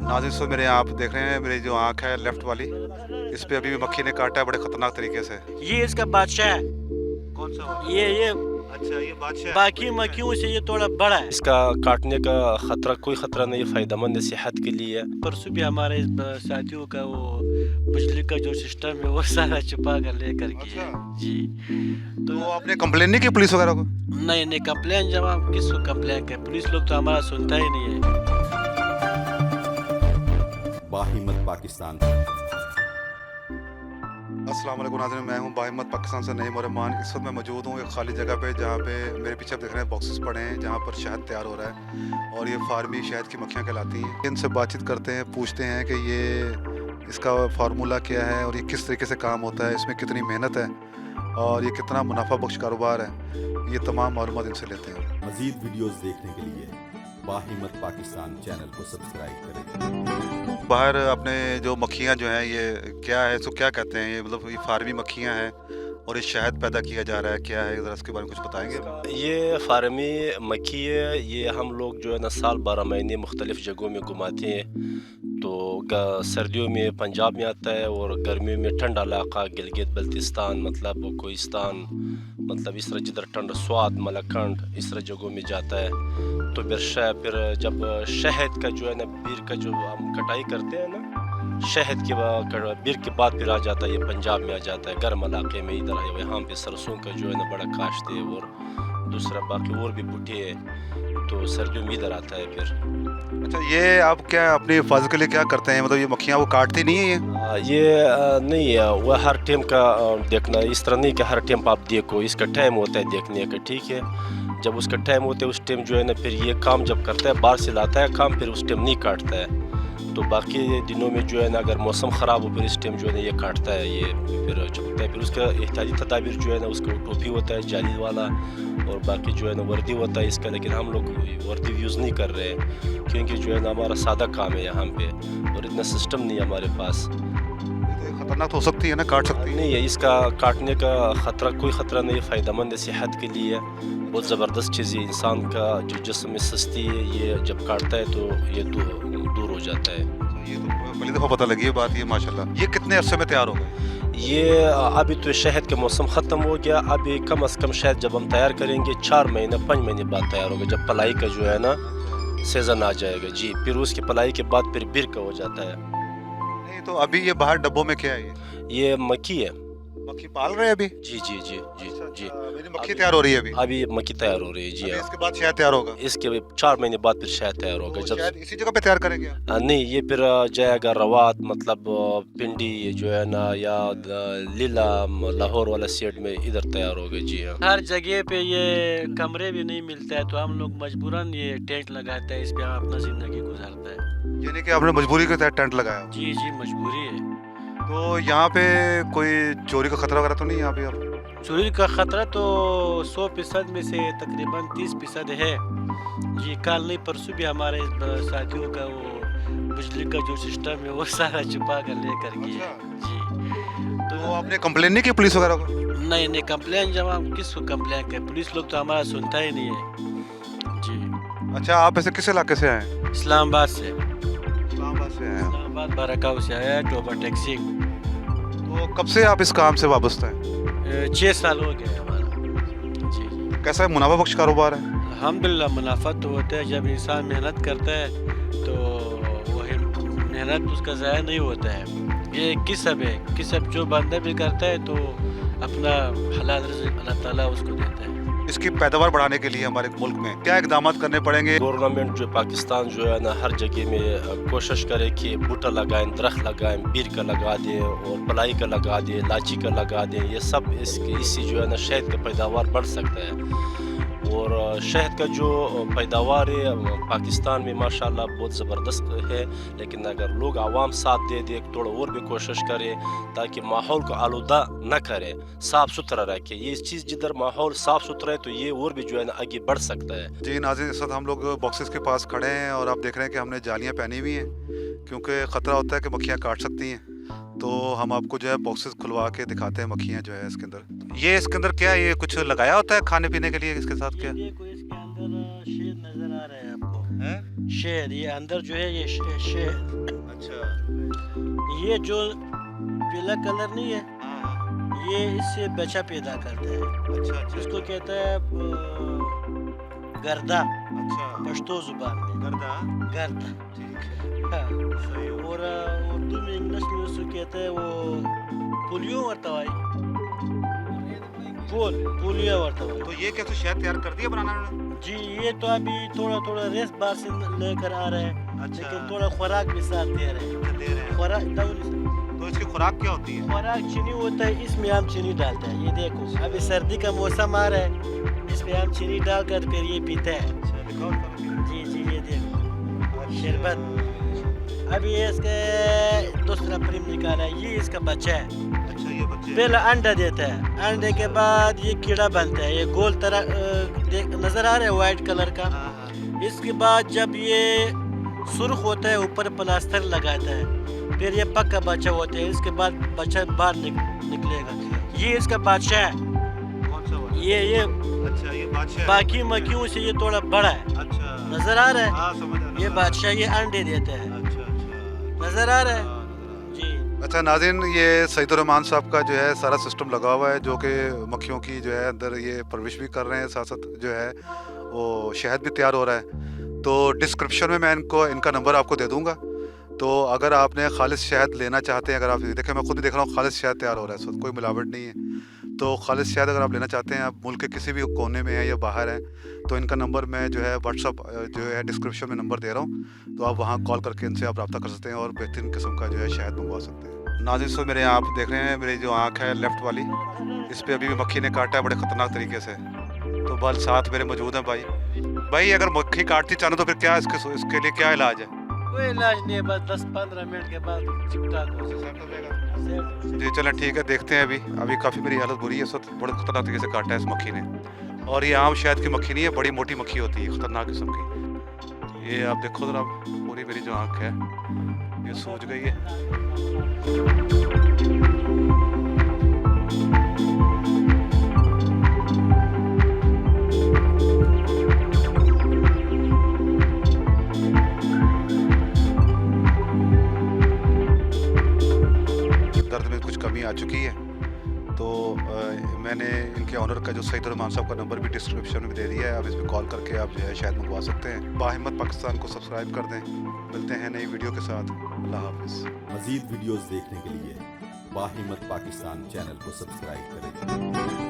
नाज़रीन सो मेरे आप देख रहे हैं मेरी जो आँख है लेफ्ट वाली, इस पे अभी भी मक्खी ने काटा है बड़े ख़तरनाक तरीके से। ये इसका बादशाह है। कौन सा वाला? ये अच्छा ये बादशाह है। बाकी मक्खियों से ये थोड़ा बड़ा है। इसका काटने का खतरा कोई खतरा नहीं, फ़ायदेमंद है सेहत के लिए। परसों भी हमारे साथियों का वो बिजली का जो सिस्टम है वो सारा छुपा कर लेकर गए अच्छा। जी। तो आपने कंप्लेन नहीं की पुलिस वगैरह को? नहीं नहीं, कंप्लेन जब हम किसको कंप्लेन करें, पुलिस लोग तो हमारा सुनता ही नहीं है। बाहिम्मत पाकिस्तान। अस्सलाम वालेकुम नाज़रीन, मैं हूं बाहिम्मत पाकिस्तान से नईम और रहमान। इस वक्त मैं मौजूद हूं एक खाली जगह पे जहां पे मेरे पीछे आप देख रहे हैं बॉक्सेस पड़े हैं जहां पर शहद तैयार हो रहा है और ये फार्मी शहद की मक्खियां कहलाती हैं। इनसे बातचीत करते हैं, पूछते हैं कि ये इसका फार्मूला क्या है और ये किस तरीके से काम होता है, इसमें कितनी मेहनत है और ये कितना मुनाफा बख्श कारोबार है। ये तमाम मालूमात इनसे लेते हैं। मज़ीद वीडियोस देखने के लिए बाहिम्मत पाकिस्तान चैनल को सब्सक्राइब करें। बाहर अपने जो मक्खियाँ जो हैं ये क्या है, इसको क्या कहते हैं? ये मतलब ये फार्मी मक्खियाँ हैं और ये शहद पैदा किया जा रहा है, क्या है ज़रा इसके बारे में कुछ बताएंगे? ये फार्मी मक्खी है, ये हम लोग जो है ना साल 12 महीने मुख्तलिफ़ जगहों में घुमाते हैं। तो सर्दियों में पंजाब में आता है और गर्मियों में ठंडा इलाका गिलगित बल्तिस्तान मतलब कोहिस्तान मतलब इस तरह जिधर ठंड स्वाद मलकंड इस तरह जगहों में जाता है। तो फिर जब शहद का जो है ना बीर का जो हम कटाई करते हैं ना, शहद के बीर के बाद फिर आ जाता है, ये पंजाब में आ जाता है गर्म इलाके में। इधर है यहाँ पे सरसों का जो है ना बड़ा काश्त है और दूसरा बाकी और भी बूटे हैं, तो सर्दियों में इधर आता है फिर। अच्छा ये आप क्या अपनी हिफाजत के लिए क्या करते हैं? मतलब ये मक्खियाँ वो काटती नहीं है ये? नहीं है वह हर टाइम का देखना, इस तरह नहीं कि हर टाइम आप देखो, इसका टाइम होता है देखने का, ठीक है। जब उसका टाइम होता है उस टाइम जो है ना फिर ये काम जब करता है, बाहर से लाता है काम, फिर उस टाइम नहीं काटता है। तो बाकी दिनों में जो है ना अगर मौसम ख़राब हो फिर इस टाइम जो है ना ये काटता है, ये फिर चुपता है। फिर उसका एहतियाती तदाबीर जो है ना उसका टोपी होता है जाली वाला और बाकी जो है ना वर्दी होता है इसका, लेकिन हम लोग वर्दी यूज़ नहीं कर रहे हैं क्योंकि जो है ना हमारा सादा काम है यहाँ पे और इतना सिस्टम नहीं है हमारे पास। खतरनाक तो हो सकती है ना, काट सकती है? नहीं है, इसका काटने का खतरा कोई ख़तरा नहीं, फ़ायदेमंद है सेहत के लिए, बहुत ज़बरदस्त चीज़ है। इंसान का जो जिस्म में सस्ती है ये जब काटता है तो ये दूर हो जाता है। ये तो पहली दफ़ा पता लगी है बात ये, माशाल्लाह। ये कितने अरसे में तैयार होगा? ये अभी तो शहद का मौसम ख़त्म हो गया, अभी कम से कम शहद जब हम तैयार करेंगे 4 महीने 5 महीने बाद तैयार होगा, जब पलाई का जो है ना सीज़न आ जाएगा जी। फिर उसकी पलाई के बाद फिर बिर का हो जाता है। नहीं तो अभी ये बाहर डब्बों में क्या है ये मक्खी है। मक्खी पाल रहे हैं अभी? जी जी जी जी जी। मेरी मक्खी तैयार हो रही है अभी? अभी मक्खी तैयार हो रही है जी। इसके बाद शहद तैयार होगा? इसके 4 महीने बाद फिर शहद तैयार होगा। तो जब शहद इसी जगह पे तैयार करेंगे आप? नहीं, ये फिर जाएगा रवात मतलब पिंडी जो है ना या लीला लाहौर वाला साइड में इधर तैयार होगा जी। हाँ, हर जगह पे ये कमरे भी नहीं मिलता है तो हम लोग मजबूरन ये टेंट लगाते हैं, इस पे हम अपना ज़िंदगी गुजारता है। यानी कि आपने मजबूरी के तहत टेंट लगाया? जी जी मजबूरी है। तो यहाँ पे कोई चोरी का खतरा वगैरह तो नहीं है यहाँ पे अब? चोरी का ख़तरा तो 100% में से तकरीबन 30% है जी। कल नहीं परसों भी हमारे साथियों का वो बिजली का जो सिस्टम है वो सारा छुपा कर लेकर गए जी। तो आपने कंप्लेन नहीं की पुलिस वगैरह को? नहीं नहीं, कंप्लेन जब हम किसको कंप्लेन करें, पुलिस लोग तो हमारा सुनता ही नहीं है जी। अच्छा आप ऐसे किस इलाके से आए? इस्लामाबाद से। इस्लामाबाद से आए हैं। इस्लामाबाद बारकाऊ से आया है, टोबा टैक्सी। तो कब से आप इस काम से वाबस्ता हैं? 6 साल हो गए हमारा जी। कैसा मुनाफा बख्श कारोबार है? अल्हम्दुलिल्लाह मुनाफा तो होता है, जब इंसान मेहनत करता है तो वही मेहनत उसका ज़ाया नहीं होता है। ये किस्ब है, किस्ब जो बंदा भी करता है तो अपना हलाल रिज़्क़ अल्लाह ताला उसको देता है। इसकी पैदावार बढ़ाने के लिए हमारे मुल्क में क्या इकदाम करने पड़ेंगे? गवर्नमेंट जो पाकिस्तान जो है ना हर जगह में कोशिश करे कि बूटा लगाएं, दरख्त लगाएं, बीर का लगा दें और पलाई का लगा दें, इलायची का लगा दें। ये सब इससे जो है ना शहद का पैदावार बढ़ सकता है और शहद का जो पैदावार है पाकिस्तान में माशाल्लाह बहुत ज़बरदस्त है। लेकिन अगर लोग आवाम साथ दे दे थोड़ा और भी कोशिश करें ताकि माहौल को आलूदा न करे, साफ़ सुथरा रखे, ये चीज़ जिधर माहौल साफ़ सुथरा है तो ये और भी जो है ना आगे बढ़ सकता है जी। नाज़रीन इस वक्त हम लोग बॉक्सेस के पास खड़े हैं और आप देख रहे हैं कि हमने जालियाँ पहनी हुई हैं क्योंकि ख़तरा होता है कि मक्खियाँ काट सकती हैं। तो हम आपको जो है बॉक्सेस खुलवा के दिखाते हैं मक्खियाँ जो है इसके अंदर। ये इसके अंदर क्या है, ये कुछ लगाया होता है खाने पीने के लिए इसके साथ क्या? देखो इसके अंदर शेर नज़र आ रहा है आपको, शहद, ये अंदर जो है ये शहद, अच्छा ये जो पीला कलर नहीं है, हाँ ये इससे बच्चा पैदा करता है। अच्छा अच्छा इसको कहते हैं गर्दा, अच्छा पश्तो जुबान में गर्दा गर्दा। ठीक है हाँ। सही हो और उर्दू में इंग्लिश में उसको कहते हैं वो पुलियो वर्तवाई, पुलियो वर्तवाई। तो ये कैसे शहद तैयार कर दिया बनाना उन्होंने जी, ये तो अभी थोड़ा थोड़ा रेस्ट बार से लेकर आ रहे हैं, अच्छा लेकिन थोड़ा खुराक भी साथ दे रहे हैं। अच्छा, दे रहे हैं खुराक तो इसकी खुराक क्या होती है खुराक चीनी होता है, इसमें हम चीनी डालते हैं। ये देखो अभी सर्दी का मौसम आ रहा है, इसमें हम चीनी डालकर फिर ये पीते हैं। अच्छा दिखाओ दिखाओ। जी जी, ये देखो शरबत। अभी ये इसका दूसरा प्रीम निकाला है, ये इसका बच्चा है। अच्छा ये बच्चे पहले अंडा देता है, अंडे के बाद ये कीड़ा बनता है, ये गोल तरह नजर आ रहा है वाइट कलर का। हाँ, हाँ। इसके बाद जब ये सुर्ख होता है ऊपर प्लास्टर लगाता है, फिर ये पक्का बच्चा होता है, इसके बाद बच्चा बाहर निकलेगा। ये इसका बादशाह है, कौन सा वाला ये अच्छा ये बादशाह है। बाकी मक्खियों से ये थोड़ा बड़ा है, अच्छा नजर आ रहा है। हाँ समझ आ रहा ये है। बादशाह ये अंडे देता है, अच्छा अच्छा नजर आ रहा है हाँ, नजर आ रहा है। जी। अच्छा नाज़रीन, ये सईदुर्रहमान साहब का जो है सारा सिस्टम लगा हुआ है, जो कि मक्खियों की जो है अंदर ये परवरिश भी कर रहे हैं, साथ साथ जो है वो शहद भी तैयार हो रहा है। तो डिस्क्रिप्शन में मैं इनका नंबर आपको दे दूंगा। तो अगर आपने खालिश शहद लेना चाहते हैं, अगर आप देखें, मैं खुद भी देख रहा हूँ खालिश शहद तैयार हो रहा है, इस वक्त कोई मिलावट नहीं है। तो खालिश शहद अगर आप लेना चाहते हैं, आप मुल्क के किसी भी कोने में हैं या बाहर हैं, तो इनका नंबर मैं जो है व्हाट्सअप जो है डिस्क्रिप्शन में नंबर दे रहा हूँ, तो आप वहाँ कॉल करके इनसे आप रब्ता कर सकते हैं और बेहतरीन किस्म का जो है शहद मंगवा सकते हैं। नाज़रीन सो मेरे यहाँ आप देख रहे हैं, मेरी जो आँख है लेफ़्ट वाली, इस पर अभी भी मक्खी ने काटा है बड़े ख़तरनाक तरीके से। तो बल साथ मेरे मौजूद हैं भाई अगर मक्खी काटती चाहना तो फिर क्या इसके लिए क्या इलाज है? कोई इलाज नहीं है, बस 10-15 मिनट के बाद चिपटा दो, सेट। जी चलें ठीक है, देखते हैं। अभी काफ़ी मेरी हालत बुरी है, इस वक्त बड़े ख़तरनाक तरीके से काटा है इस मक्खी ने। और ये आम शहद की मक्खी नहीं है, बड़ी मोटी मक्खी होती है ख़तरनाक किस्म की। ये आप देखो ज़रा, पूरी मेरी जो आँख है ये सूज गई है। दर्द में कुछ कमी आ चुकी है, तो मैंने इनके ऑनर का जो सईदुर्रहमान साहब का नंबर भी डिस्क्रिप्शन में दे दिया है, आप इस पर कॉल करके आप जो है शायद मंगवा सकते हैं। बाहिम्मत पाकिस्तान को सब्सक्राइब कर दें। मिलते हैं नई वीडियो के साथ। अल्लाह हाफिज़। मज़ीद वीडियोज़ देखने के लिए बाहिम्मत पाकिस्तान चैनल को सब्सक्राइब करें।